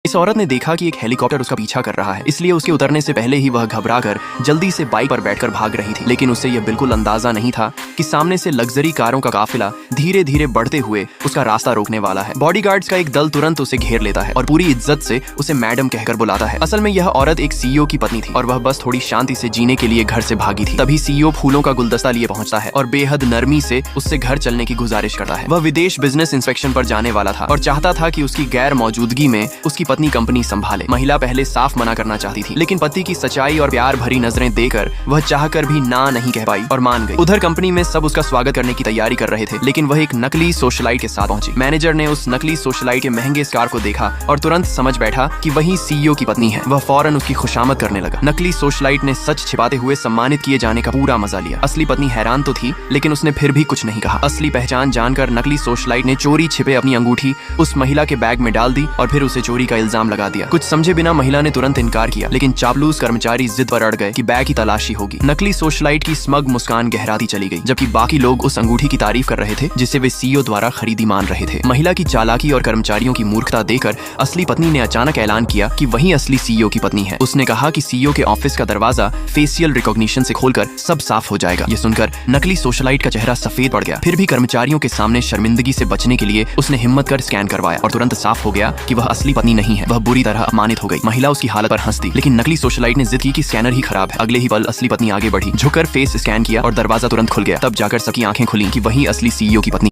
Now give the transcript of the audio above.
इस औरत ने देखा कि एक हेलीकॉप्टर उसका पीछा कर रहा है, इसलिए उसके उतरने से पहले ही वह घबराकर जल्दी से बाइक पर बैठकर भाग रही थी। लेकिन उसे यह बिल्कुल अंदाजा नहीं था कि सामने से लग्जरी कारों का काफिला धीरे धीरे बढ़ते हुए उसका रास्ता रोकने वाला है। बॉडीगार्ड्स का एक दल तुरंत उसे घेर लेता है और पूरी इज्जत से उसे मैडम कहकर बुलाता है। असल में यह औरत एक सीईओ की पत्नी थी और वह बस थोड़ी शांति से जीने के लिए घर से भागी थी। तभी सीईओ फूलों का गुलदस्ता लिए पहुंचता है और बेहद नरमी से उससे घर चलने की गुजारिश करता है। वह विदेश बिजनेस इंस्पेक्शन पर जाने वाला था और चाहता था कि उसकी गैर मौजूदगी में उसकी पत्नी कंपनी संभाले। महिला पहले साफ मना करना चाहती थी, लेकिन पति की सच्चाई और प्यार भरी नजरें देकर वह चाहकर भी ना नहीं कह पाई और मान गई। उधर कंपनी में सब उसका स्वागत करने की तैयारी कर रहे थे, लेकिन वह एक नकली सोशलाइट के साथ पहुंची। मैनेजर ने उस नकली सोशलाइट के महंगे स्कार को देखा और तुरंत समझ बैठा कि वही सीईओ की पत्नी है। वह फौरन उसकी खुशामद करने लगा। नकली सोशलाइट ने सच छिपाते हुए सम्मानित किए जाने का पूरा मजा लिया। असली पत्नी हैरान तो थी, लेकिन उसने फिर भी कुछ नहीं कहा। असली पहचान जानकर नकली सोशलाइट ने चोरी छिपे अपनी अंगूठी उस महिला के बैग में डाल दी और फिर उसे चोरी का इल्जाम लगा दिया। कुछ समझे बिना महिला ने तुरंत इनकार किया, लेकिन चापलूस कर्मचारी जिद पर अड़ गए कि बैग की तलाशी होगी। नकली सोशलाइट की स्मग मुस्कान गहराती चली गई, जबकि बाकी लोग उस अंगूठी की तारीफ कर रहे थे जिसे वे सीईओ द्वारा खरीदी मान रहे थे। महिला की चालाकी और कर्मचारियों की मूर्खता देखकर असली पत्नी ने अचानक ऐलान किया कि वही असली सीईओ की पत्नी है। उसने कहा कि सीईओ के ऑफिस का दरवाजा फेशियल रिकॉग्निशन से खोलकर सब साफ हो जाएगा। ये सुनकर नकली सोशलाइट का चेहरा सफेद पड़ गया। फिर भी कर्मचारियों के सामने शर्मिंदगी से बचने के लिए उसने हिम्मत कर स्कैन करवाया और तुरंत साफ हो गया कि वह असली पत्नी नहीं है। वह बुरी तरह अपमानित हो गई। महिला उसकी हालत पर हंस दी, लेकिन नकली सोशलाइट ने जिद की कि स्कैनर ही खराब है। अगले ही पल असली पत्नी आगे बढ़ी, झुककर फेस स्कैन किया और दरवाजा तुरंत खुल गया। तब जाकर सबकी आंखें खुली कि वही असली सीईओ की पत्नी